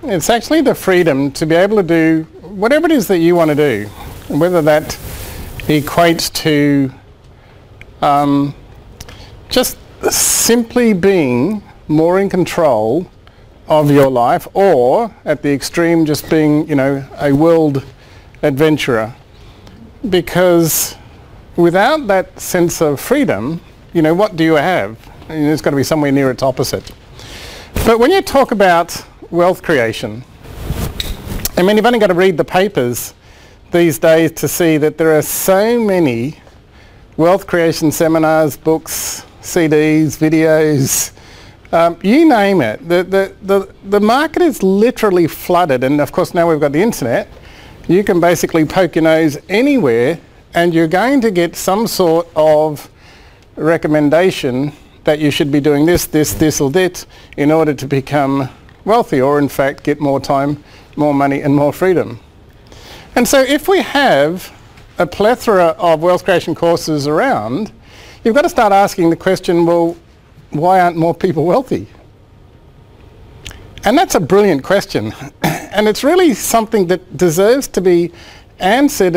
It's actually the freedom to be able to do whatever it is that you want to do, and whether that equates to just simply being more in control of your life, or at the extreme just being, you know, a world adventurer. Because without that sense of freedom, you know, what do you have? And it's got to be somewhere near its opposite. But when you talk about wealth creation, I mean, you've only got to read the papers these days to see that there are so many wealth creation seminars, books, CDs, videos, you name it. The market is literally flooded, and of course now we've got the internet. You can basically poke your nose anywhere and you're going to get some sort of recommendation that you should be doing this, or that in order to become wealthy, or in fact get more time, more money and more freedom. And so if we have a plethora of wealth creation courses around, you've got to start asking the question, well, why aren't more people wealthy? And that's a brilliant question. And it's really something that deserves to be answered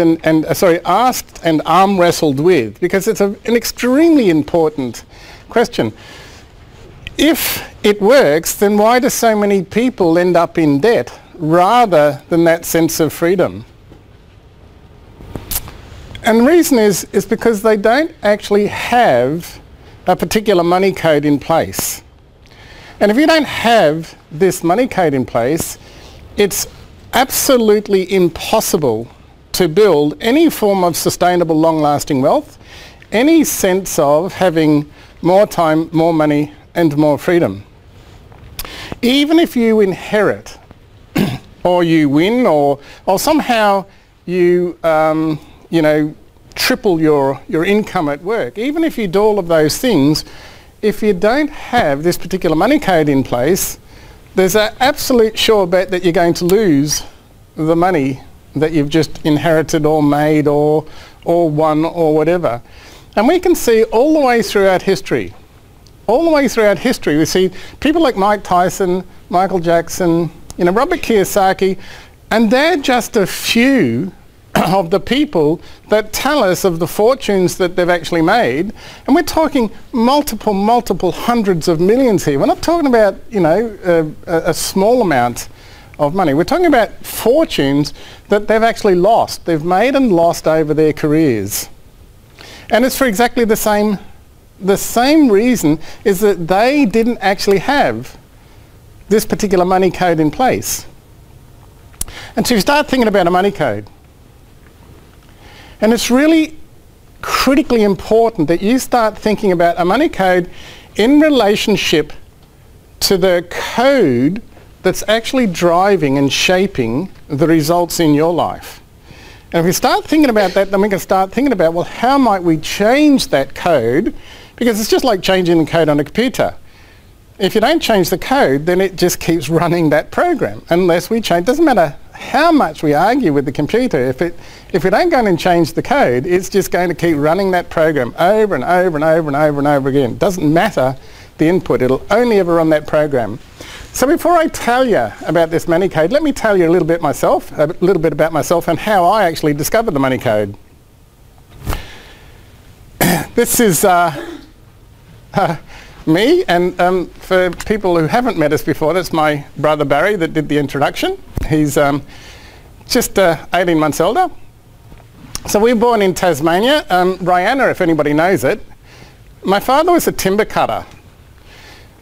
asked and arm wrestled with, because it's an extremely important question. If it works, then why do so many people end up in debt rather than that sense of freedom? And the reason is because they don't actually have a particular money code in place. And if you don't have this money code in place, it's absolutely impossible to build any form of sustainable, long-lasting wealth, any sense of having more time, more money and more freedom. Even if you inherit or you win or somehow you triple your income at work, even if you do all of those things, if you don't have this particular money code in place, there's an absolute sure bet that you're going to lose the money that you've just inherited or made or won or whatever. And we can see all the way throughout history, we see people like Mike Tyson, Michael Jackson, Robert Kiyosaki, and they're just a few of the people that tell us of the fortunes that they've actually made. And we're talking multiple hundreds of millions here. We're not talking about, a small amount of money. We're talking about fortunes that they've actually lost. They've made and lost over their careers. And it's for exactly the same reason, is that they didn't actually have this particular money code in place. And so you start thinking about a money code. And it's really critically important that you start thinking about a money code in relationship to the code that's actually driving and shaping the results in your life. And if we start thinking about that, then we can start thinking about, well, how might we change that code? Because it's just like changing the code on a computer. If you don't change the code, then it just keeps running that program unless we change. It doesn't matter how much we argue with the computer. If we don't go in and change the code, it's just going to keep running that program over and over and over and over and over again. It doesn't matter the input. It'll only ever run that program. So before I tell you about this money code, let me tell you a little bit about myself and how I actually discovered the money code. This is me, and for people who haven't met us before, that's my brother Barry that did the introduction. He's just 18 months older. So we were born in Tasmania, Rihanna, if anybody knows it. My father was a timber cutter,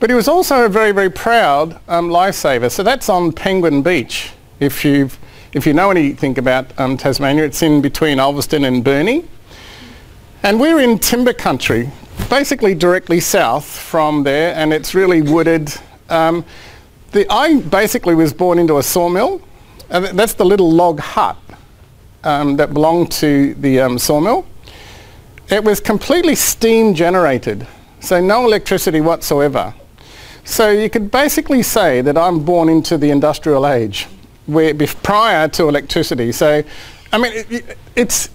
but he was also a very, very proud lifesaver. So that's on Penguin Beach. If you know anything about Tasmania, it's in between Ulverston and Burnie. And we're in timber country, basically directly south from there, and it's really wooded. I basically was born into a sawmill. That's the little log hut that belonged to the sawmill. It was completely steam generated, so no electricity whatsoever. So you could basically say that I'm born into the industrial age, prior to electricity. So, I mean, it's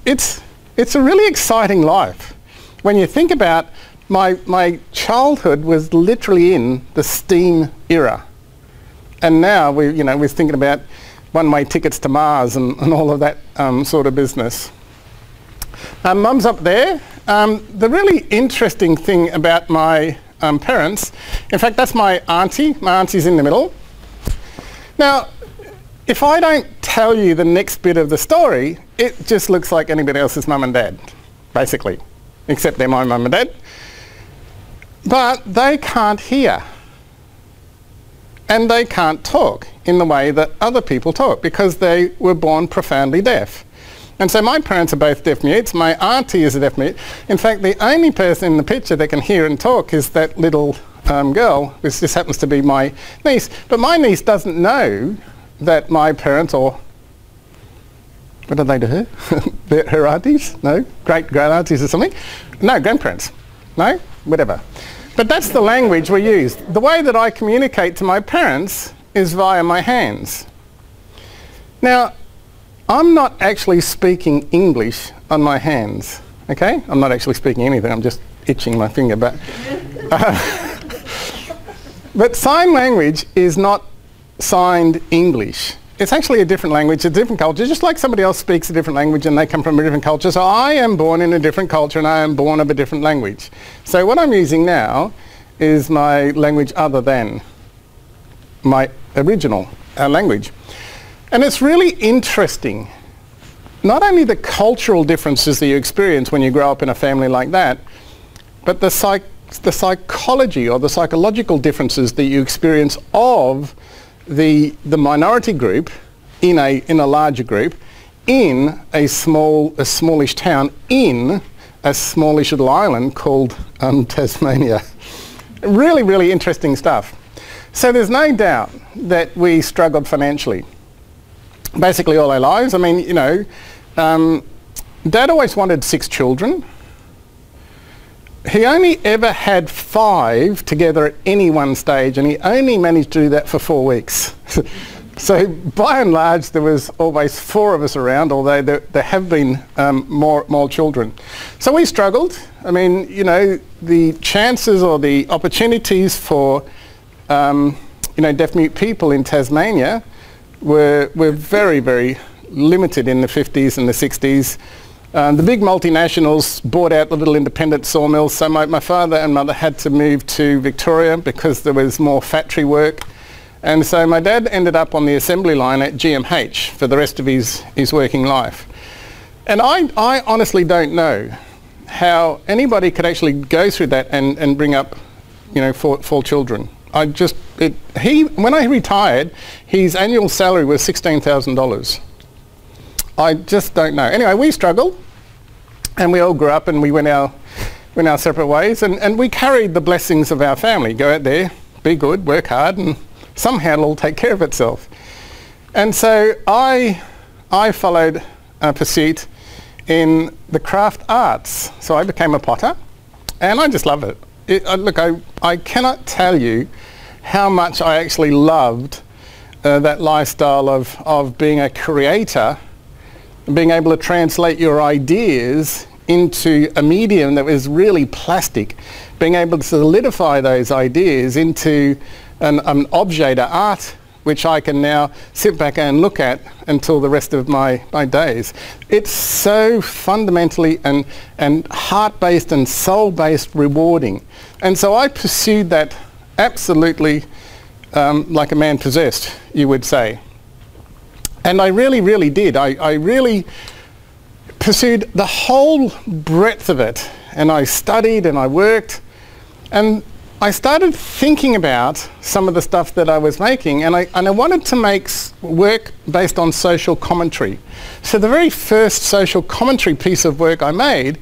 a really exciting life. When you think about my childhood was literally in the steam era. And now we're thinking about one-way tickets to Mars and all of that sort of business. Mum's up there. The really interesting thing about my parents, in fact, that's my auntie. My auntie's in the middle. Now, if I don't tell you the next bit of the story, it just looks like anybody else's mum and dad, basically, except they're my mum and dad. But they can't hear. And they can't talk in the way that other people talk because they were born profoundly deaf. And so my parents are both deaf mutes. My auntie is a deaf mute. In fact, the only person in the picture that can hear and talk is that little girl, which just happens to be my niece. But my niece doesn't know that my parents, or what did they do her? Her aunties? No? Great-aunties or something? No, grandparents. No? Whatever. But that's the language we use. The way that I communicate to my parents is via my hands. Now, I'm not actually speaking English on my hands, okay? I'm not actually speaking anything, I'm just itching my finger, but sign language is not signed English. It's actually a different language, a different culture, just like somebody else speaks a different language and they come from a different culture. So I am born in a different culture and I am born of a different language. So what I'm using now is my language other than my original language. And it's really interesting, not only the cultural differences that you experience when you grow up in a family like that, but the psychology or the psychological differences that you experience of the minority group in a larger group, in a smallish town, in a smallish little island called Tasmania. Really, really interesting stuff. So there's no doubt that we struggled financially. Basically all our lives. I mean, Dad always wanted 6 children. He only ever had 5 together at any one stage, and he only managed to do that for 4 weeks. So by and large there was always 4 of us around, although there have been more children. So we struggled. I mean, the chances or the opportunities for deaf mute people in Tasmania were very, very limited in the 50s and the 60s. The big multinationals bought out the little independent sawmills, so my father and mother had to move to Victoria because there was more factory work. And so my dad ended up on the assembly line at GMH for the rest of his working life. And I honestly don't know how anybody could actually go through that and bring up, 4 children. When I retired, his annual salary was $16,000. I just don't know. Anyway, we struggled, and we all grew up and we went our separate ways, and we carried the blessings of our family. Go out there, be good, work hard, and somehow it'll all take care of itself. And so I followed a pursuit in the craft arts. So I became a potter, and I just love it. Look, I cannot tell you how much I actually loved that lifestyle of being a creator, being able to translate your ideas into a medium that was really plastic, being able to solidify those ideas into an objet d'art, which I can now sit back and look at until the rest of my days. It's so fundamentally and heart-based and soul-based rewarding. And so I pursued that absolutely like a man possessed, you would say. And I really, really did. I really pursued the whole breadth of it, and I studied and I worked, and I started thinking about some of the stuff that I was making, and I wanted to make work based on social commentary. So the very first social commentary piece of work I made,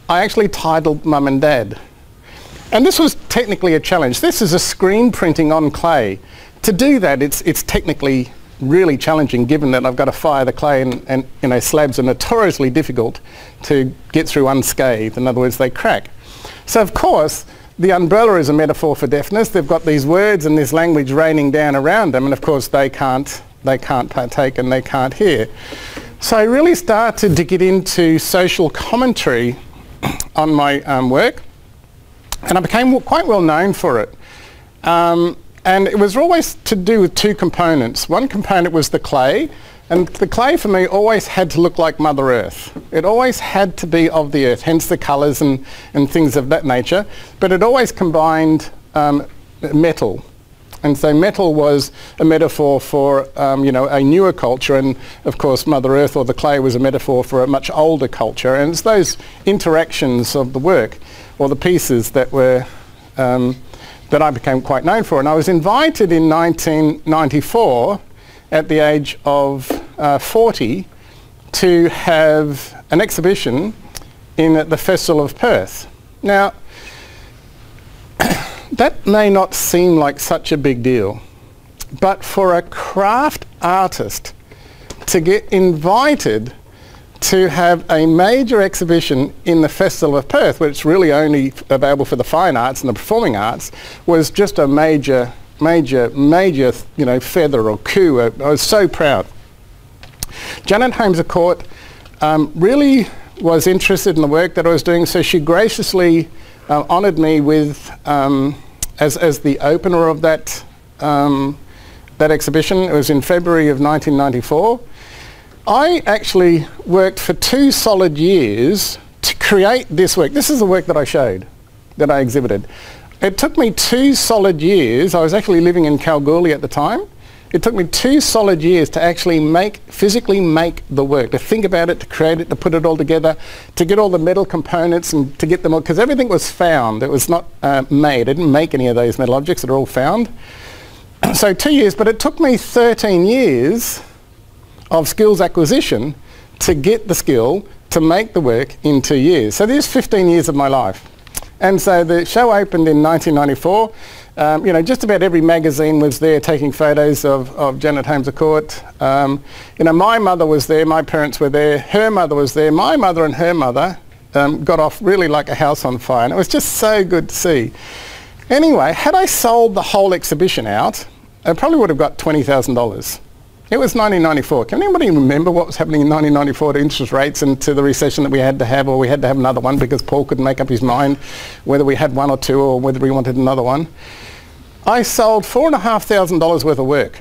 I actually titled Mum and Dad. And this was technically a challenge. This is a screen printing on clay. To do that, it's technically really challenging, given that I've got to fire the clay, and slabs are notoriously difficult to get through unscathed. In other words, they crack. So of course, the umbrella is a metaphor for deafness. They've got these words and this language raining down around them, and of course they can't partake and they can't hear. So I really started to get into social commentary on my work, and I became quite well known for it. And it was always to do with two components. One component was the clay, and the clay for me always had to look like Mother Earth. It always had to be of the earth, hence the colours and things of that nature. But it always combined metal. And so metal was a metaphor for, you know, a newer culture, and of course Mother Earth or the clay was a metaphor for a much older culture. And it's those interactions of the work or the pieces that were that I became quite known for. And I was invited in 1994 at the age of 40 to have an exhibition in the Festival of Perth. Now, that may not seem like such a big deal, but for a craft artist to get invited to have a major exhibition in the Festival of Perth, which is really only available for the fine arts and the performing arts, was just a major, you know, feather or coup. I was so proud. Janet Holmes à Court really was interested in the work that I was doing, so she graciously honoured me with as the opener of that that exhibition. It was in February of 1994. I actually worked for 2 solid years to create this work. This is the work that I showed, that I exhibited. It took me 2 solid years. I was actually living in Kalgoorlie at the time. It took me 2 solid years to actually physically make the work, to think about it, to create it, to put it all together, to get all the metal components and to get them all, because everything was found. It was not made. I didn't make any of those metal objects. They're all found. So 2 years, but it took me 13 years of skills acquisition to get the skill to make the work in 2 years. So there's 15 years of my life. And so the show opened in 1994. You know, just about every magazine was there taking photos of Janet Holmes à Court. You know, my mother was there, my parents were there, her mother was there, my mother and her mother got off really like a house on fire. And it was just so good to see. Anyway, had I sold the whole exhibition out, I probably would have got $20,000. It was 1994. Can anybody remember what was happening in 1994 to interest rates and to the recession that we had to have, or we had to have another one because Paul couldn't make up his mind whether we had one or two or whether we wanted another one? I sold $4,500 worth of work.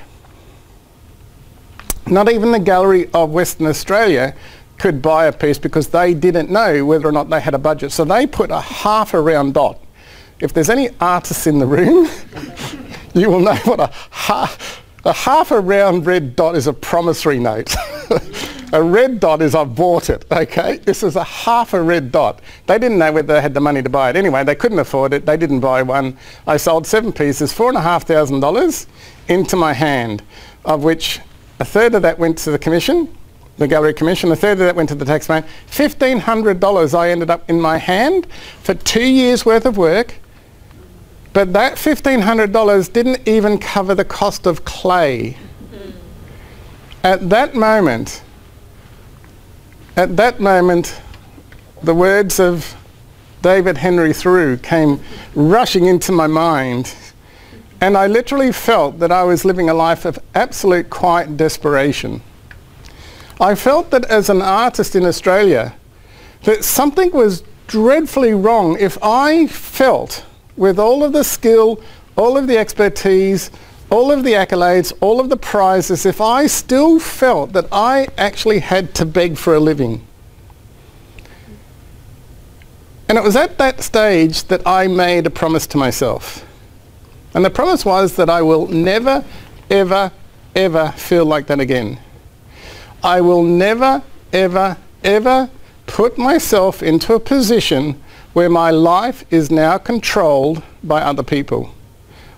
Not even the Gallery of Western Australia could buy a piece because they didn't know whether or not they had a budget. So they put a half a round dot. If there's any artists in the room, you will know what a half a round red dot is. A promissory note. A red dot is I've bought it, okay? This is a half a red dot. They didn't know whether they had the money to buy it. Anyway, they couldn't afford it. They didn't buy one. I sold 7 pieces, $4,500 into my hand, of which a third of that went to the commission, the gallery commission, a third of that went to the taxman. $1,500 I ended up in my hand for 2 years worth of work. But that $1,500 didn't even cover the cost of clay. At that moment, the words of David Henry Thoreau came rushing into my mind, and I literally felt that I was living a life of absolute quiet desperation. I felt that as an artist in Australia, that something was dreadfully wrong if I felt, with all of the skill, all of the expertise, all of the accolades, all of the prizes, if I still felt that I actually had to beg for a living. And it was at that stage that I made a promise to myself. And the promise was that I will never, ever, ever feel like that again. I will never, ever, ever put myself into a position where my life is now controlled by other people.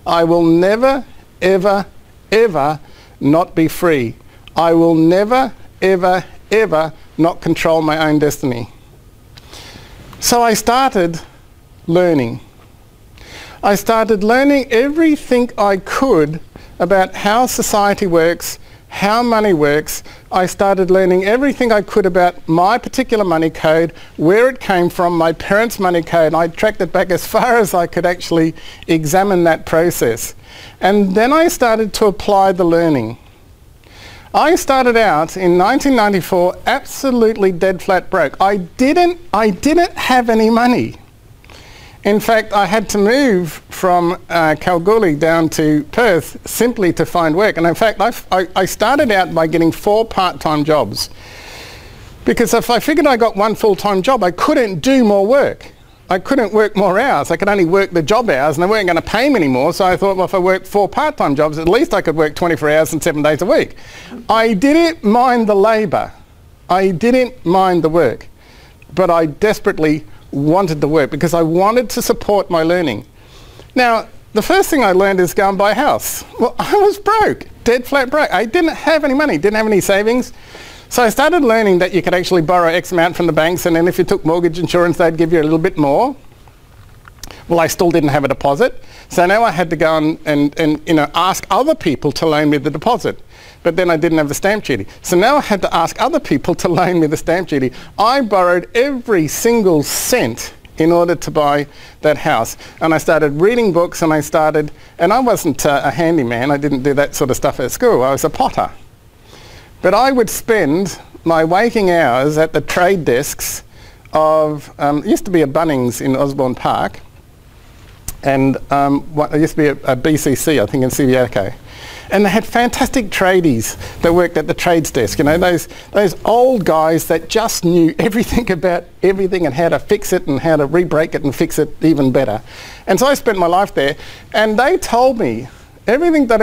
I will never, ever, ever not be free. I will never, ever, ever not control my own destiny. So I started learning. I started learning everything I could about how society works, how money works. I started learning everything I could about my particular money code, where it came from, my parents' money code. I tracked it back as far as I could actually examine that process. And then I started to apply the learning. I started out in 1994 absolutely dead flat broke. I didn't have any money. In fact, I had to move from Kalgoorlie down to Perth simply to find work. And in fact, I started out by getting 4 part-time jobs. Because if I figured I got 1 full-time job, I couldn't do more work. I couldn't work more hours. I could only work the job hours and they weren't going to pay me anymore. So I thought, well, if I worked 4 part-time jobs, at least I could work 24 hours and 7 days a week. I didn't mind the labour. I didn't mind the work. But I desperately wanted the work because I wanted to support my learning. Now, the first thing I learned is go and buy a house. Well, I was broke, dead flat broke. I didn't have any money, didn't have any savings. So I started learning that you could actually borrow X amount from the banks, and then if you took mortgage insurance, they'd give you a little bit more. Well, I still didn't have a deposit. So now I had to go and ask other people to loan me the deposit. But then I didn't have the stamp duty. So now I had to ask other people to loan me the stamp duty. I borrowed every single cent in order to buy that house. And I started reading books, and I wasn't a handyman. I didn't do that sort of stuff at school. I was a potter. But I would spend my waking hours at the trade desks of, it used to be a Bunnings in Osborne Park, and it used to be a BCC, I think, in Subiaco. And they had fantastic tradies that worked at the trades desk, you know, those old guys that just knew everything about everything and how to fix it and how to re-break it and fix it even better. And so I spent my life there, and they told me everything that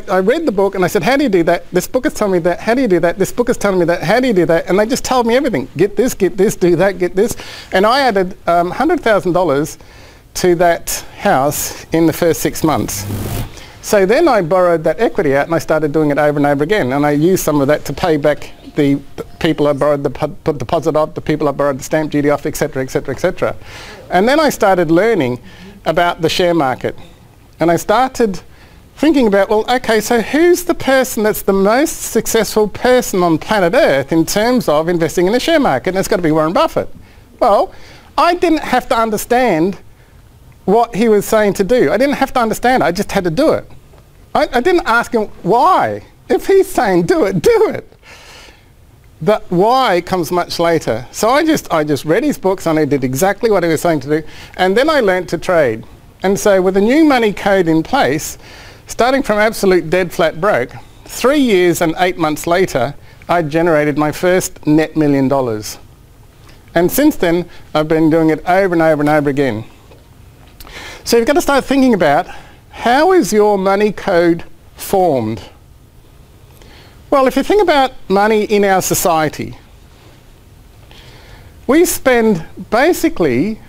I read the book and I said, how do you do that? This book is telling me that. How do you do that? This book is telling me that. How do you do that? And they just told me everything. Get this, do that, get this. And I added $100,000 to that house in the first 6 months. So then I borrowed that equity out and I started doing it over and over again. And I used some of that to pay back the people I borrowed the deposit off, the people I borrowed the stamp duty off, etc., etc., etc. And then I started learning about the share market. And I started thinking about, well, okay, so who's the person that's the most successful person on planet Earth in terms of investing in the share market? And it's got to be Warren Buffett. Well, I didn't have to understand what he was saying to do. I didn't have to understand. I just had to do it. I didn't ask him why. If he's saying do it, do it. The why comes much later. So I just read his books and I did exactly what he was saying to do. And then I learnt to trade. And so with the new money code in place, starting from absolute dead flat broke, 3 years and 8 months later, I generated my first net $1 million. And since then, I've been doing it over and over and over again. So you've got to start thinking about, how is your money code formed? Well, if you think about money in our society, we spend basically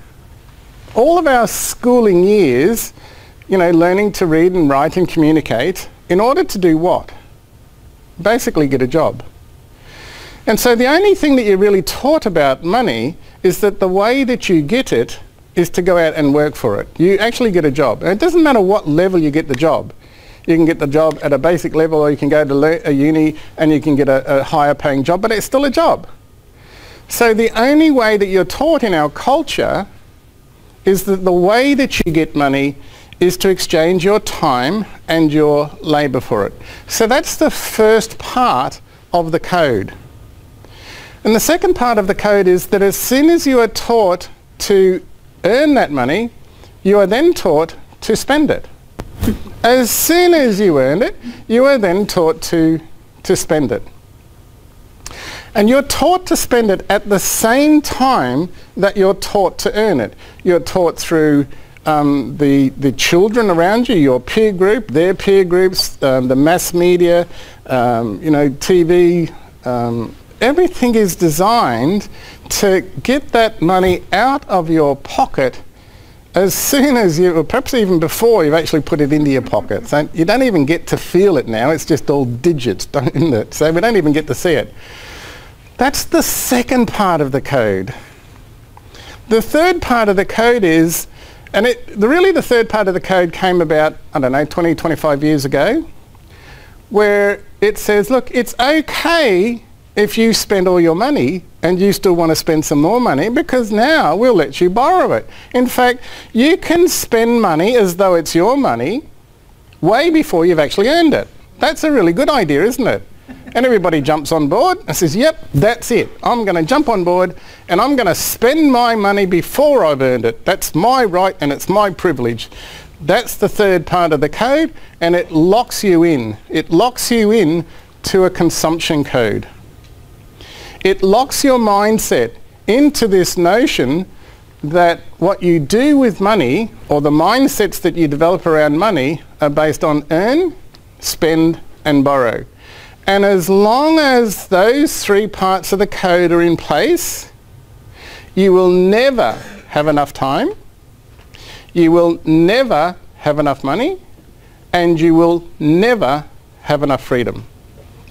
all of our schooling years, you know, learning to read and write and communicate in order to do what? Basically get a job. And so the only thing that you're really taught about money is that the way that you get it is to go out and work for it. You actually get a job. And it doesn't matter what level you get the job. You can get the job at a basic level, or you can go to a uni and you can get a higher paying job, but it's still a job. So the only way that you're taught in our culture is that the way that you get money is to exchange your time and your labour for it. So that's the first part of the code. And the second part of the code is that as soon as you are taught to earn that money, you are then taught to spend it. As soon as you earn it, you are then taught to spend it. And you're taught to spend it at the same time that you're taught to earn it. You're taught through the children around you, your peer group, their peer groups, the mass media, TV. Everything is designed to get that money out of your pocket as soon as you, or perhaps even before you've actually put it into your pocket. So you don't even get to feel it now, it's just all digits, isn't it? So we don't even get to see it. That's the second part of the code. The third part of the code is, and really the third part of the code came about, 20, 25 years ago, where it says, look, it's okay if you spend all your money and you still want to spend some more money, because now we'll let you borrow it. In fact, you can spend money as though it's your money way before you've actually earned it. That's a really good idea, isn't it? And everybody jumps on board and says, yep, that's it. I'm going to jump on board and I'm going to spend my money before I've earned it. That's my right and it's my privilege. That's the third part of the code, and it locks you in. It locks you in to a consumption code. It locks your mindset into this notion that what you do with money, or the mindsets that you develop around money, are based on earn, spend and borrow. And as long as those three parts of the code are in place, you will never have enough time, you will never have enough money, and you will never have enough freedom.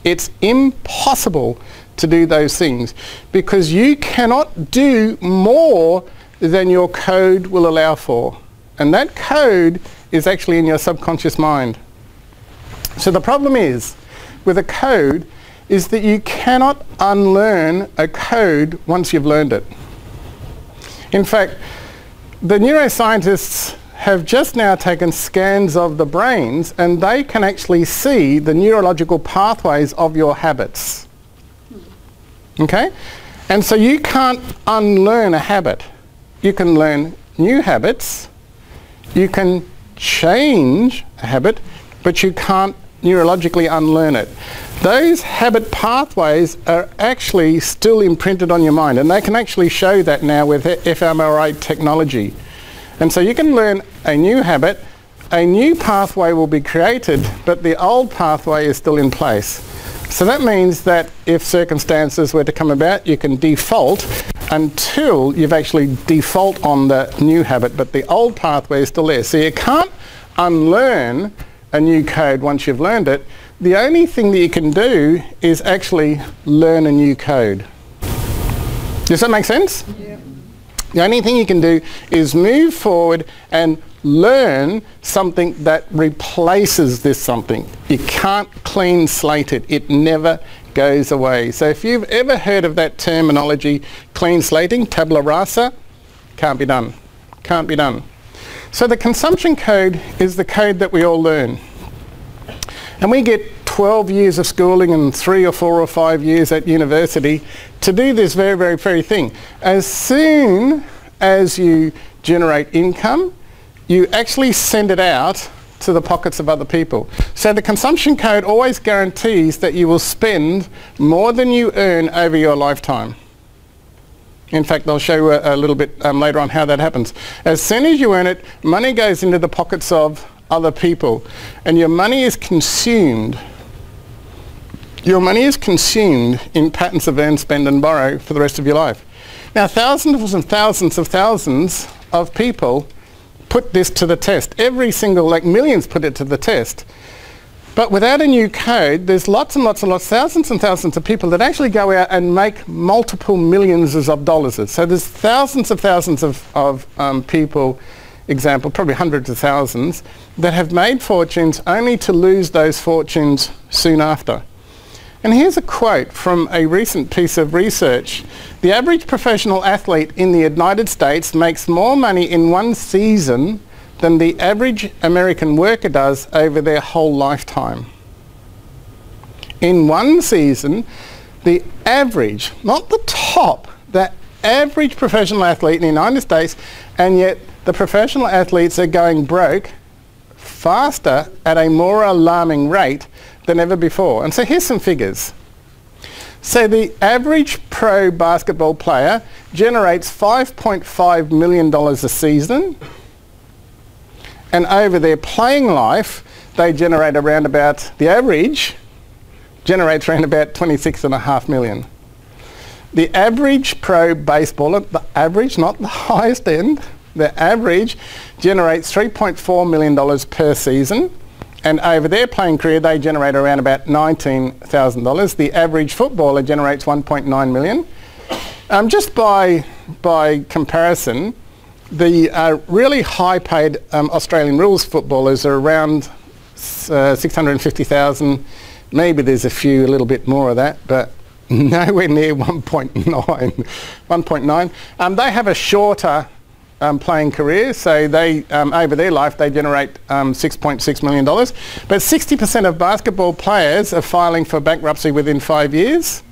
It's impossible to do those things because you cannot do more than your code will allow for. And that code is actually in your subconscious mind. So the problem is with a code is that you cannot unlearn a code once you've learned it. In fact, the neuroscientists have just now taken scans of the brains and they can actually see the neurological pathways of your habits. Okay? And so you can't unlearn a habit. You can learn new habits, you can change a habit, but you can't neurologically unlearn it. Those habit pathways are actually still imprinted on your mind, and they can actually show that now with fMRI technology. And so you can learn a new habit, a new pathway will be created, but the old pathway is still in place. So that means that if circumstances were to come about, you can default until you've actually default on the new habit, but the old pathway is still there. So you can't unlearn a new code once you've learned it. The only thing that you can do is actually learn a new code. Does that make sense? Yeah. The only thing you can do is move forward and learn something that replaces this something. You can't clean slate it. It never goes away. So if you've ever heard of that terminology, clean slating, tabula rasa, can't be done. Can't be done. So the consumption code is the code that we all learn. And we get 12 years of schooling and 3 or 4 or 5 years at university to do this very, very, very thing. As soon as you generate income, you actually send it out to the pockets of other people. So the consumption code always guarantees that you will spend more than you earn over your lifetime. In fact, I'll show you a little bit later on how that happens. As soon as you earn it, money goes into the pockets of other people, and your money is consumed. Your money is consumed in patterns of earn, spend and borrow for the rest of your life. Now, thousands and thousands of thousands of people put this to the test. Every single, like millions put it to the test. But without a new code, there's lots and lots and lots, thousands and thousands of people that actually go out and make multiple millions of dollars. So there's thousands of people, example, probably hundreds of thousands, that have made fortunes only to lose those fortunes soon after. And here's a quote from a recent piece of research. The average professional athlete in the United States makes more money in one season than the average American worker does over their whole lifetime. In one season, the average, not the top, the average professional athlete in the United States, and yet the professional athletes are going broke faster at a more alarming rate than ever before. And so here's some figures. So the average pro basketball player generates $5.5 million a season, and over their playing life they generate around about, the average generates around about $26.5 million. The average pro baseballer, the average, not the highest end, the average generates $3.4 million per season, and over their playing career they generate around about $19,000. The average footballer generates $1.9 million. Just by comparison, the really high-paid Australian rules footballers are around 650,000. Maybe there's a few, a little bit more of that, but nowhere near 1.9. They have a shorter playing career, so they over their life they generate $6.6 million. But 60% of basketball players are filing for bankruptcy within 5 years.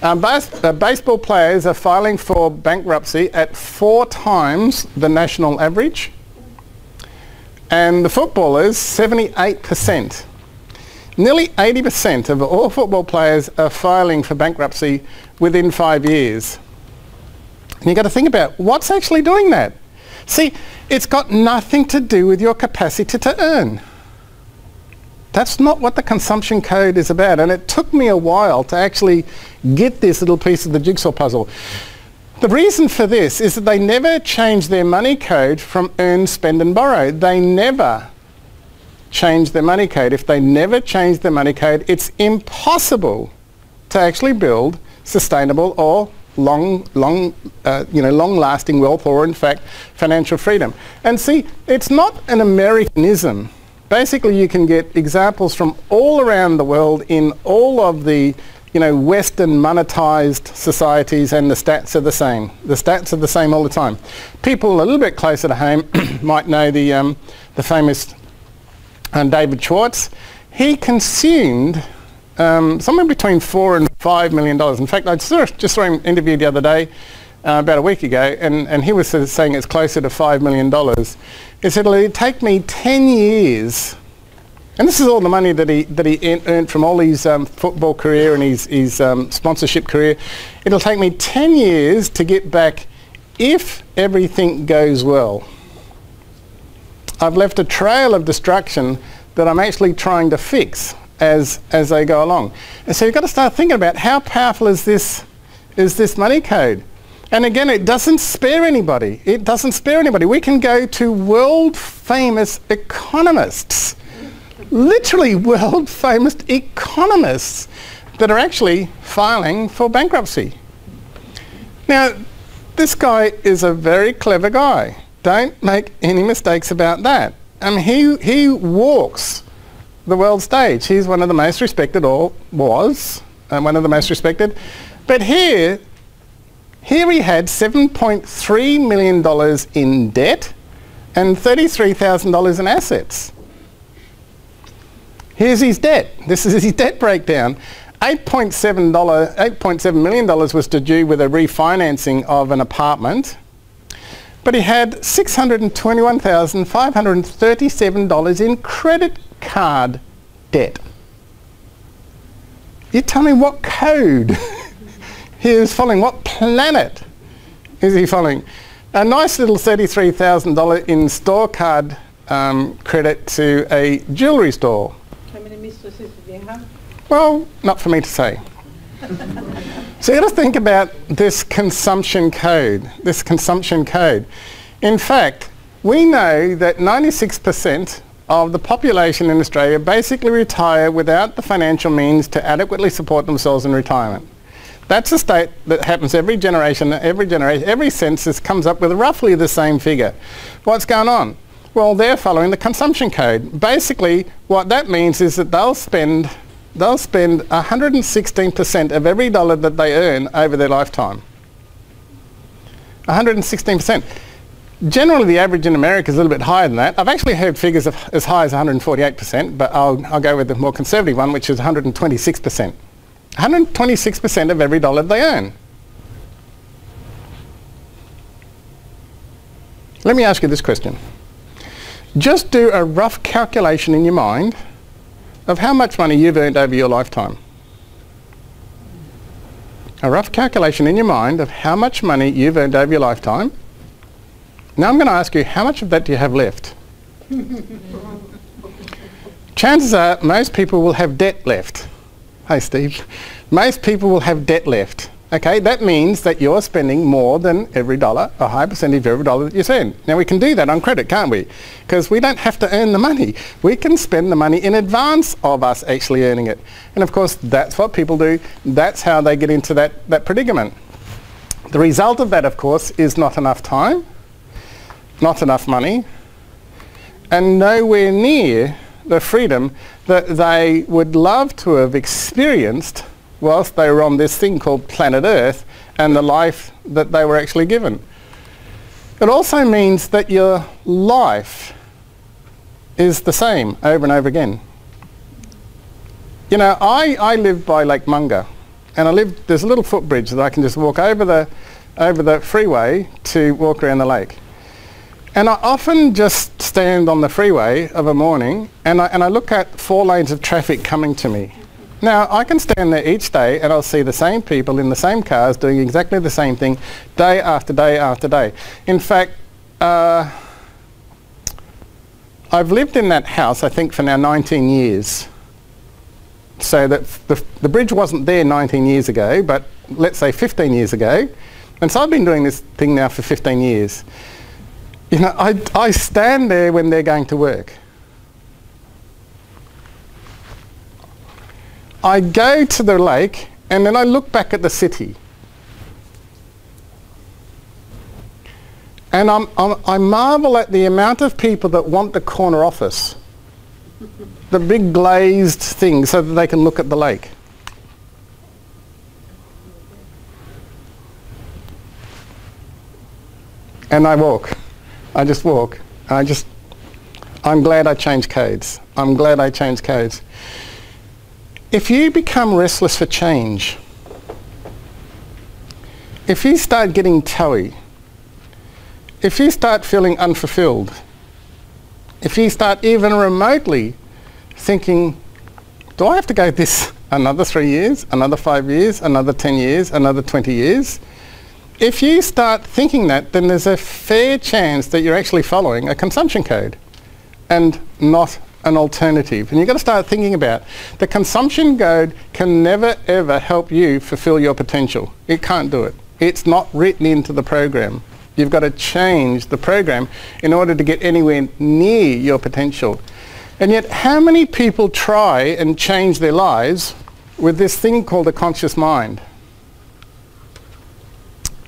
Baseball players are filing for bankruptcy at 4 times the national average. And the footballers, 78%. Nearly 80% of all football players are filing for bankruptcy within 5 years. And you've got to think about what's actually doing that. See, it's got nothing to do with your capacity to earn. That's not what the consumption code is about. And it took me a while to actually get this little piece of the jigsaw puzzle. The reason for this is that they never changed their money code from earn, spend and borrow. They never changed their money code. If they never changed their money code, it's impossible to actually build sustainable or long-lasting wealth, or in fact financial freedom. And see, it's not an Americanism. Basically, you can get examples from all around the world in all of the Western monetized societies, and the stats are the same. The stats are the same all the time. People a little bit closer to home might know the famous David Schwartz. He consumed somewhere between $4 and $5 million. In fact, I just saw him interviewed the other day, about a week ago, and he was sort of saying it's closer to $5 million. He said, it'll take me 10 years. And this is all the money that he earned from all his football career and his sponsorship career. It'll take me 10 years to get back if everything goes well. I've left a trail of destruction that I'm actually trying to fix as they go along. And so you've got to start thinking about how powerful is this money code. And again, it doesn't spare anybody. It doesn't spare anybody. We can go to world famous economists, literally world famous economists, that are actually filing for bankruptcy. Now, this guy is a very clever guy. Don't make any mistakes about that. I mean, he walks the world stage. He's one of the most respected, or was one of the most respected. But here he had $7.3 million in debt and $33,000 in assets. Here's his debt. This is his debt breakdown. $8.7 million was to do with a refinancing of an apartment, but he had $621,537 in credit card debt. You tell me what code he is following, what planet is he following? A nice little $33,000 in store card credit to a jewellery store. How many mistresses do you have? Well, not for me to say. So you got to think about this consumption code, In fact, we know that 96% of the population in Australia basically retire without the financial means to adequately support themselves in retirement. That's a state that happens every generation, every census comes up with roughly the same figure. What's going on? Well, they're following the consumption code. Basically, what that means is that they'll spend 116% of every dollar that they earn over their lifetime. 116%. Generally, the average in America is a little bit higher than that. I've actually heard figures of as high as 148%, but I'll go with the more conservative one, which is 126%. 126% of every dollar they earn. Let me ask you this question. Just do a rough calculation in your mind of how much money you've earned over your lifetime. A rough calculation in your mind of how much money you've earned over your lifetime. Now I'm going to ask you, how much of that do you have left? Chances are most people will have debt left. Hey Steve. Most people will have debt left. Okay, that means that you're spending more than every dollar, a high percentage of every dollar that you spend. Now we can do that on credit, can't we? Because we don't have to earn the money. We can spend the money in advance of us actually earning it. And of course, that's what people do. That's how they get into that predicament. The result of that, of course, is not enough time, not enough money, and nowhere near the freedom that they would love to have experienced whilst they were on this thing called planet Earth and the life that they were actually given. It also means that your life is the same over and over again. You know, I live by Lake Munga, and there's a little footbridge that I can just walk over the freeway to walk around the lake. And I often just stand on the freeway of a morning and I look at 4 lanes of traffic coming to me. Now, I can stand there each day and I'll see the same people in the same cars doing exactly the same thing day after day after day. In fact, I've lived in that house, I think, for now 19 years. So that the bridge wasn't there 19 years ago, but let's say 15 years ago. And so I've been doing this thing now for 15 years. You know, I stand there when they're going to work. I go to the lake and then I look back at the city. And I marvel at the amount of people that want the corner office. The big glazed thing so that they can look at the lake. And I walk. I just walk. I'm glad I changed codes. I'm glad I changed codes. If you become restless for change, if you start getting toey, if you start feeling unfulfilled, if you start even remotely thinking, do I have to go this another 3 years, another 5 years, another 10 years, another 20 years? If you start thinking that, then there's a fair chance that you're actually following a consumption code and not an alternative. And you've got to start thinking about the consumption code can never ever help you fulfill your potential. It can't do it. It's not written into the program. You've got to change the program in order to get anywhere near your potential. And yet, how many people try and change their lives with this thing called the conscious mind?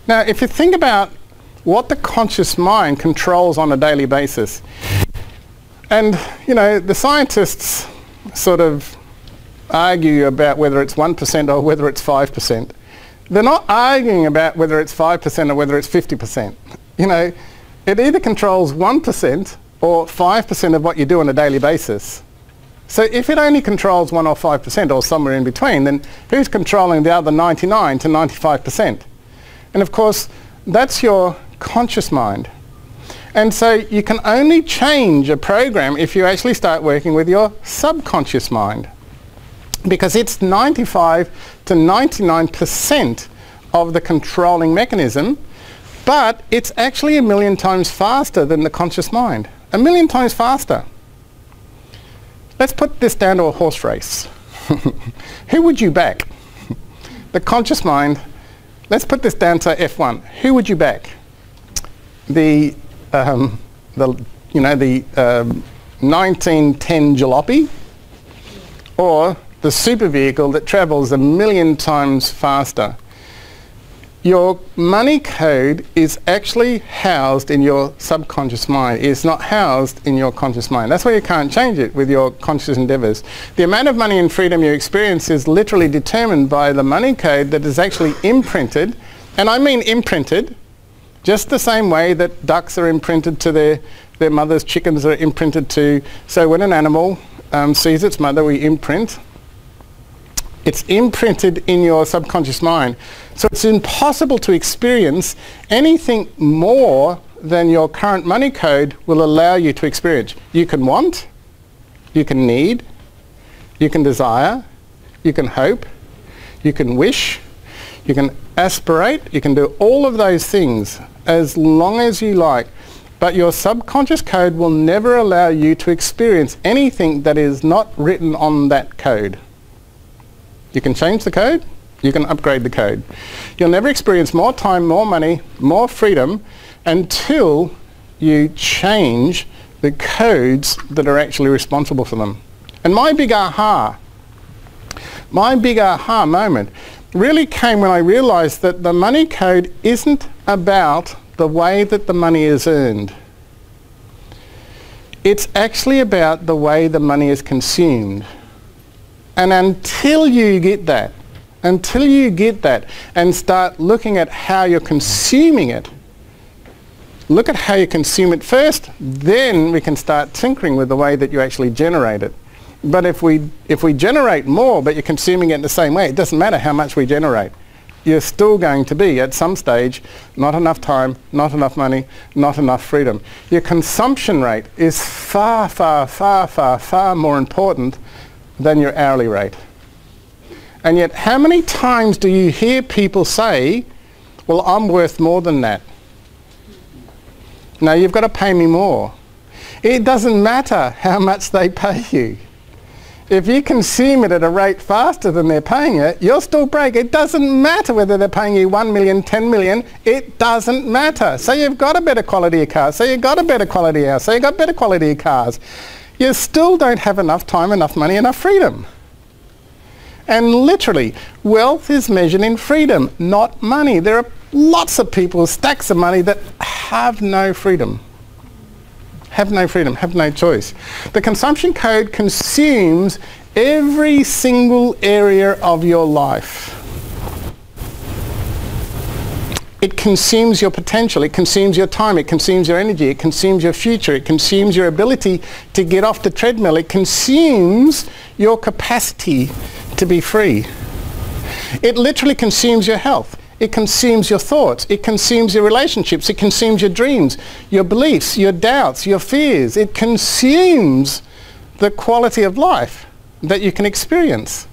Now, if you think about what the conscious mind controls on a daily basis, and, you know, the scientists sort of argue about whether it's 1% or whether it's 5%. They're not arguing about whether it's 5% or whether it's 50%. You know, it either controls 1% or 5% of what you do on a daily basis. So if it only controls 1 or 5% or somewhere in between, then who's controlling the other 99 to 95%? And of course, that's your conscious mind. And so you can only change a program if you actually start working with your subconscious mind, because it's 95 to 99% of the controlling mechanism, but it's actually 1,000,000 times faster than the conscious mind. 1,000,000 times faster. Let's put this down to a horse race. Who would you back? The conscious mind. Let's put this down to F1. Who would you back? The 1910 jalopy, or the super vehicle that travels 1,000,000 times faster? Your money code is actually housed in your subconscious mind. It's not housed in your conscious mind. That's why you can't change it with your conscious endeavours. The amount of money and freedom you experience is literally determined by the money code that is actually imprinted, and I mean imprinted, just the same way that ducks are imprinted to their mothers, chickens are imprinted to. So when an animal sees its mother, we imprint. It's imprinted in your subconscious mind. So it's impossible to experience anything more than your current money code will allow you to experience. You can want, you can need, you can desire, you can hope, you can wish, you can aspirate, you can do all of those things as long as you like. But your subconscious code will never allow you to experience anything that is not written on that code. You can change the code, you can upgrade the code. You'll never experience more time, more money, more freedom until you change the codes that are actually responsible for them. And my big aha moment really came when I realized that the money code isn't about the way that the money is earned. It's actually about the way the money is consumed. And until you get that and start looking at how you're consuming it, Look at how you consume it first, then we can start tinkering with the way that you actually generate it. But if we generate more but you're consuming it in the same way, it doesn't matter how much we generate. You're still going to be, at some stage, not enough time, not enough money, not enough freedom. Your consumption rate is far, far, far, far, far more important than your hourly rate. And yet, how many times do you hear people say, well, I'm worth more than that? No, you've got to pay me more. It doesn't matter how much they pay you. If you consume it at a rate faster than they're paying it, you'll still break. It doesn't matter whether they're paying you 1 million, 10 million. It doesn't matter. So you've got a better quality of cars. So you've got a better quality house. So you've got better quality of cars. You still don't have enough time, enough money, enough freedom. And literally, wealth is measured in freedom, not money. There are lots of people with stacks of money that have no freedom. Have no freedom, have no choice. The consumption code consumes every single area of your life. It consumes your potential, it consumes your time, it consumes your energy, it consumes your future, it consumes your ability to get off the treadmill, it consumes your capacity to be free. It literally consumes your health. It consumes your thoughts. It consumes your relationships. It consumes your dreams, your beliefs, your doubts, your fears. It consumes the quality of life that you can experience.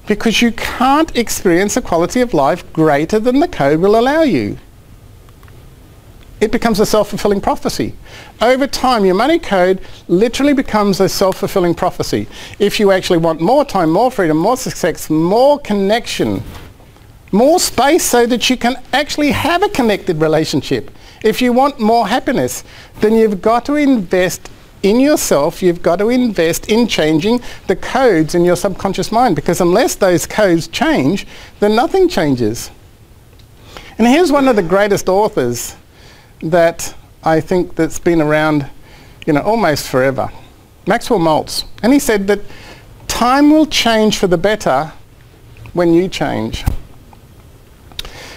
Because you can't experience a quality of life greater than the code will allow you. It becomes a self-fulfilling prophecy. Over time, your money code literally becomes a self-fulfilling prophecy. If you actually want more time, more freedom, more success, more connection, more space so that you can actually have a connected relationship. If you want more happiness, then you've got to invest in yourself. You've got to invest in changing the codes in your subconscious mind, because unless those codes change, then nothing changes. And here's one of the greatest authors that I think that's been around, almost forever. Maxwell Maltz. And he said that time will change for the better when you change.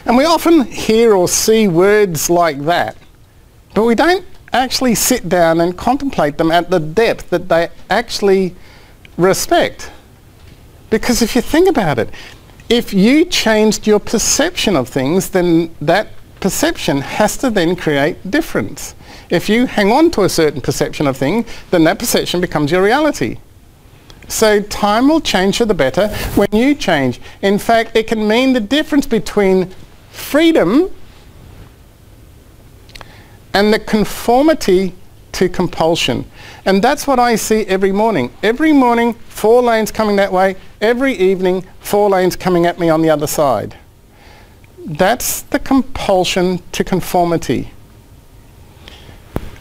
And we often hear or see words like that, but we don't actually sit down and contemplate them at the depth that they actually respect. Because if you think about it, if you changed your perception of things, then that perception has to then create difference. If you hang on to a certain perception of things, then that perception becomes your reality. So time will change for the better when you change. In fact, it can mean the difference between freedom and the conformity to compulsion. And that's what I see every morning. Every morning, 4 lanes coming that way. Every evening, 4 lanes coming at me on the other side. That's the compulsion to conformity.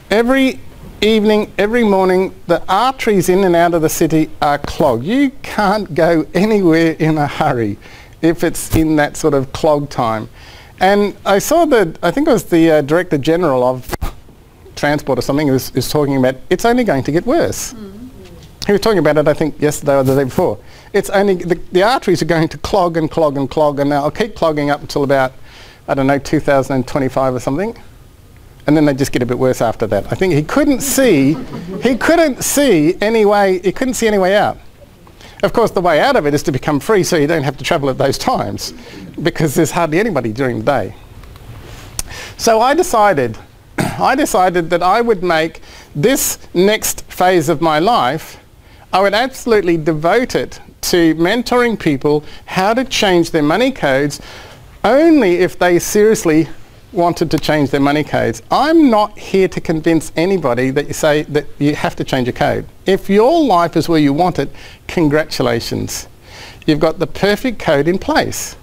Every evening, every morning, the arteries in and out of the city are clogged. You can't go anywhere in a hurry if it's in that sort of clog time. And I saw I think it was the Director General of Transport or something, who was talking about it's only going to get worse. He was talking about it, I think, yesterday or the day before. It's only, the arteries are going to clog and clog and clog, and they'll keep clogging up until about, 2025 or something. And then they just get a bit worse after that. I think he couldn't see any way out. Of course, the way out of it is to become free so you don't have to travel at those times, because there's hardly anybody during the day. So I decided that I would make this next phase of my life, I would absolutely devote it to mentoring people how to change their money codes only if they seriously wanted to change their money codes. I'm not here to convince anybody that you say that you have to change a code. If your life is where you want it, congratulations. You've got the perfect code in place.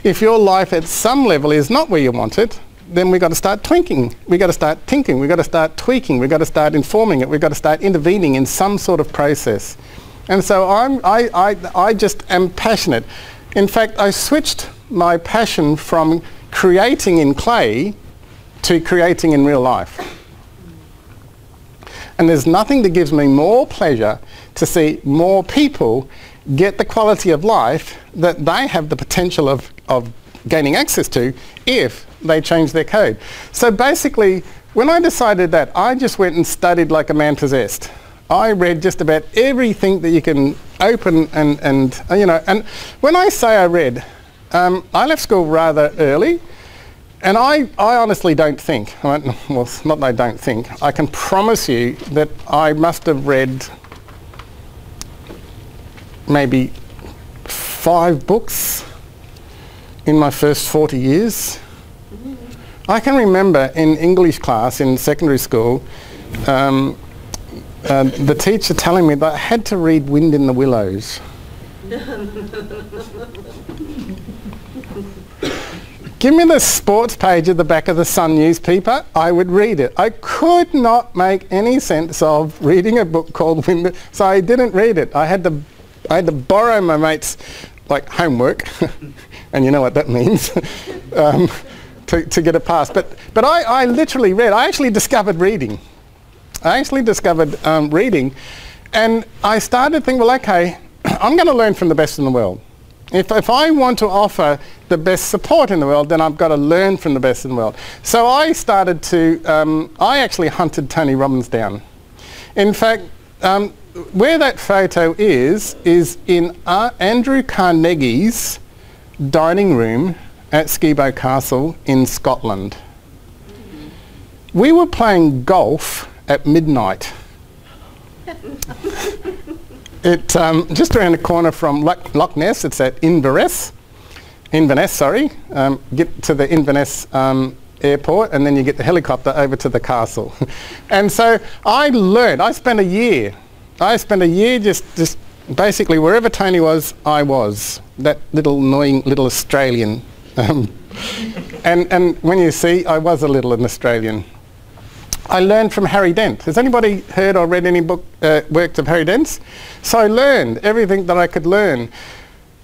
If your life at some level is not where you want it, then we've got to start tweaking. We've got to start tinkering. We've got to start tweaking. We've got to start informing it. We've got to start intervening in some sort of process. And so I just am passionate. In fact, I switched my passion from creating in clay to creating in real life. And there's nothing that gives me more pleasure to see more people get the quality of life that they have the potential of gaining access to if they change their code. So basically, when I decided that, I just went and studied like a man possessed. I read just about everything that you can open and you know, and when I say I read, I left school rather early, and I honestly don't think, well, it's not that I don't think, I can promise you that I must have read maybe 5 books in my first 40 years. I can remember in English class in secondary school, the teacher telling me that I had to read Wind in the Willows. Give me the sports page at the back of the Sun newspaper, I would read it. I could not make any sense of reading a book called Wind, so I didn't read it. I had to borrow my mate's like homework, and you know what that means, to get it passed. But I literally read. I actually discovered reading. Reading, and I started thinking, well, okay, I'm going to learn from the best in the world. If I want to offer the best support in the world, then I've got to learn from the best in the world. So I started to, I actually hunted Tony Robbins down. In fact, where that photo is in Andrew Carnegie's dining room at Skibo Castle in Scotland. We were playing golf at midnight. It just around the corner from Loch Ness. It's at Inverness. Get to the Inverness airport, and then you get the helicopter over to the castle. And so I learned. I spent a year just basically wherever Tony was, I was. That little annoying little Australian. And when you see, I was a little an Australian. I learned from Harry Dent. Has anybody heard or read any works of Harry Dent's? So I learned everything that I could learn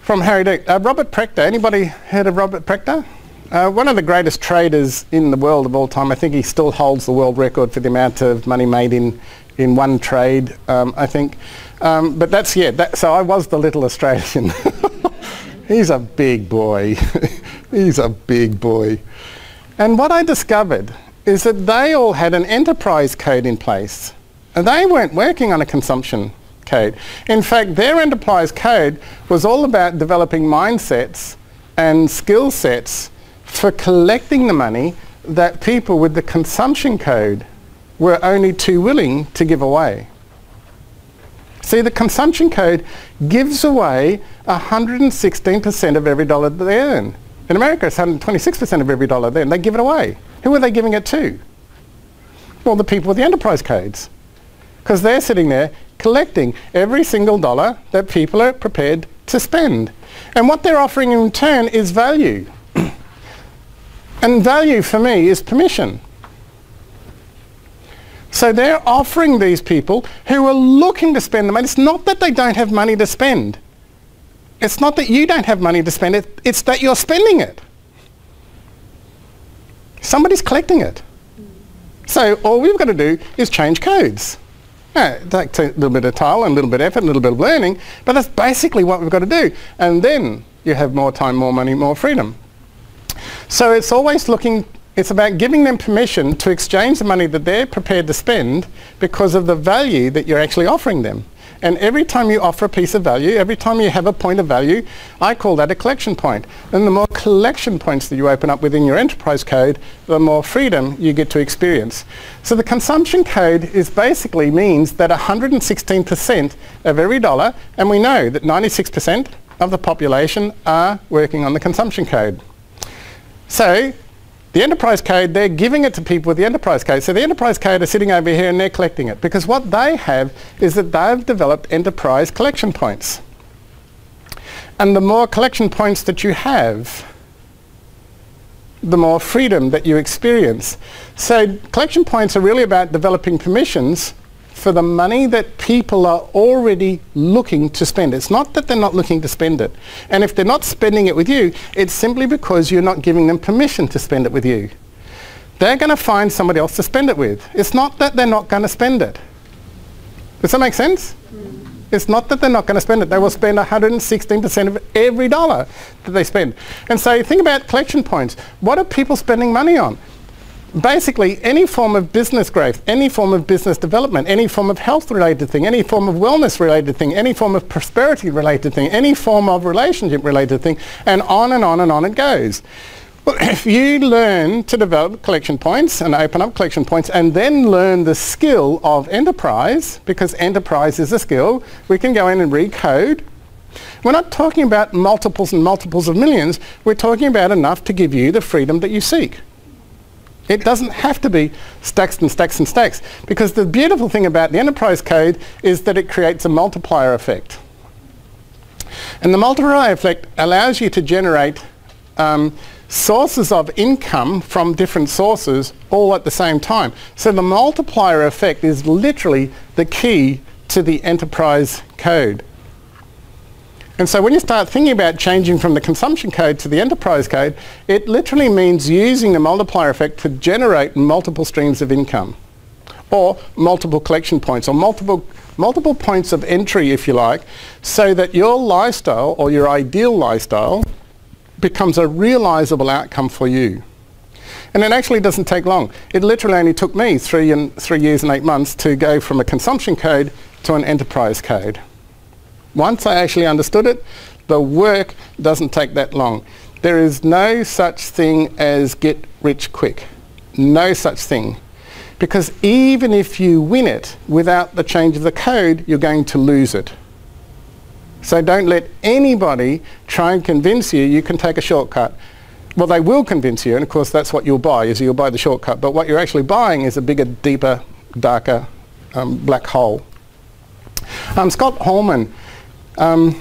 from Harry Dent. Robert Prechter, anybody heard of Robert Prechter? One of the greatest traders in the world of all time. I think he still holds the world record for the amount of money made in one trade, I think. But that's, yeah, so I was the little Australian. He's a big boy. He's a big boy. And what I discovered is that they all had an enterprise code in place. And they weren't working on a consumption code. In fact, their enterprise code was all about developing mindsets and skill sets for collecting the money that people with the consumption code were only too willing to give away. See, the consumption code gives away 116% of every dollar that they earn. In America, it's 126% of every dollar they earn. They give it away. Who are they giving it to? Well, the people with the enterprise codes. Because they're sitting there collecting every single dollar that people are prepared to spend. And what they're offering in return is value. And value for me is permission. So they're offering these people who are looking to spend the money. It's not that they don't have money to spend. It's not that you don't have money to spend it. It's that you're spending it. Somebody's collecting it. So all we've got to do is change codes. It takes a little bit of toil and a little bit of effort, a little bit of learning, but that's basically what we've got to do. And then you have more time, more money, more freedom. So it's always it's about giving them permission to exchange the money that they're prepared to spend because of the value that you're actually offering them. And every time you offer a piece of value, every time you have a point of value, I call that a collection point. And the more collection points that you open up within your enterprise code, the more freedom you get to experience. So the consumption code basically means that 116% of every dollar, and we know that 96% of the population are working on the consumption code. So the enterprise code, they're giving it to people with the enterprise code. So the enterprise code are sitting over here and they're collecting it because what they have is that they've developed enterprise collection points. And the more collection points that you have, the more freedom that you experience. So collection points are really about developing permissions for the money that people are already looking to spend. It's not that they're not looking to spend it. And if they're not spending it with you, it's simply because you're not giving them permission to spend it with you. They're going to find somebody else to spend it with. It's not that they're not going to spend it. Does that make sense? It's not that they're not going to spend it. They will spend 116% of every dollar that they spend. And so think about collection points. What are people spending money on? Basically, any form of business growth, any form of business development, any form of health-related thing, any form of wellness-related thing, any form of prosperity-related thing, any form of relationship-related thing, and on and on and on it goes. Well, if you learn to develop collection points and open up collection points and then learn the skill of enterprise, because enterprise is a skill, we can go in and recode. We're not talking about multiples and multiples of millions. We're talking about enough to give you the freedom that you seek. It doesn't have to be stacks and stacks and stacks, because the beautiful thing about the enterprise code is that it creates a multiplier effect. And the multiplier effect allows you to generate sources of income from different sources all at the same time. So the multiplier effect is literally the key to the enterprise code. And so when you start thinking about changing from the consumption code to the enterprise code, it literally means using the multiplier effect to generate multiple streams of income, or multiple collection points, or multiple points of entry, if you like, so that your lifestyle, or your ideal lifestyle, becomes a realizable outcome for you. And it actually doesn't take long. It literally only took me 3 years and 8 months to go from a consumption code to an enterprise code. Once I actually understood it, the work doesn't take that long. There is no such thing as get rich quick. No such thing. Because even if you win it without the change of the code, you're going to lose it. So don't let anybody try and convince you you can take a shortcut. Well, they will convince you, and of course that's what you'll buy, is you'll buy the shortcut. But what you're actually buying is a bigger, deeper, darker black hole. Scott Holman, an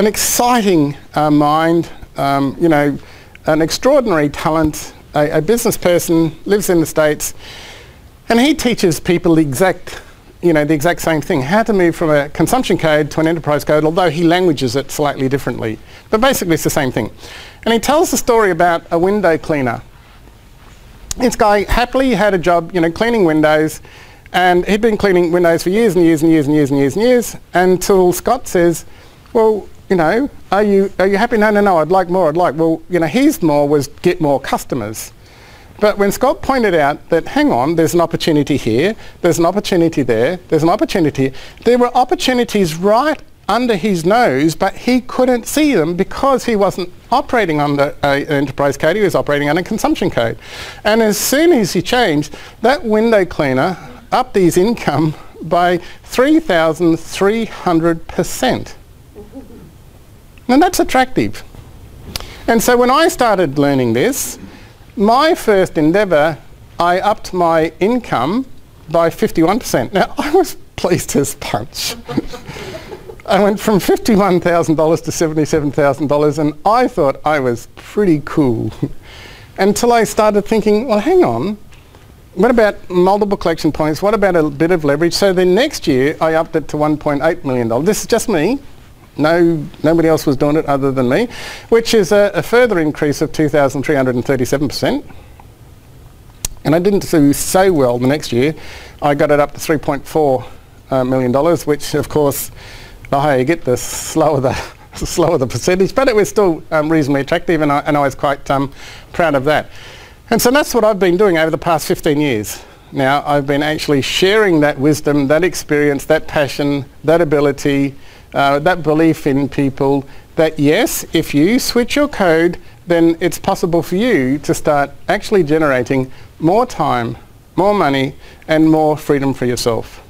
exciting mind, you know, an extraordinary talent, a business person, lives in the States, and he teaches people the exact same thing, how to move from a consumption code to an enterprise code, although he languages it slightly differently. But basically it's the same thing. And he tells the story about a window cleaner. This guy happily had a job, cleaning windows, and he'd been cleaning windows for years and years and years and years and years and years, until Scott says, well, are you happy? No, I'd like more. Well, his more was get more customers. But when Scott pointed out that, hang on, there's an opportunity here, there's an opportunity there, there's an opportunity here, there were opportunities right under his nose, but he couldn't see them because he wasn't operating under an enterprise code, he was operating on a consumption code. And as soon as he changed, that window cleaner upped his income by 3,300%. And that's attractive. And so when I started learning this, my first endeavour, I upped my income by 51%. Now, I was pleased as punch. I went from $51,000 to $77,000, and I thought I was pretty cool. Until I started thinking, well, hang on, what about multiple collection points? What about a bit of leverage? So the next year, I upped it to $1.8 million. This is just me. Nobody else was doing it other than me, which is a further increase of 2,337%. And I didn't do so well the next year. I got it up to $3.4 million, which of course, the higher you get, the slower the percentage, but it was still reasonably attractive, and I was quite proud of that. And so that's what I've been doing over the past 15 years. Now, I've been actually sharing that wisdom, that experience, that passion, that ability, that belief in people, that yes, if you switch your code, then it's possible for you to start actually generating more time, more money, and more freedom for yourself.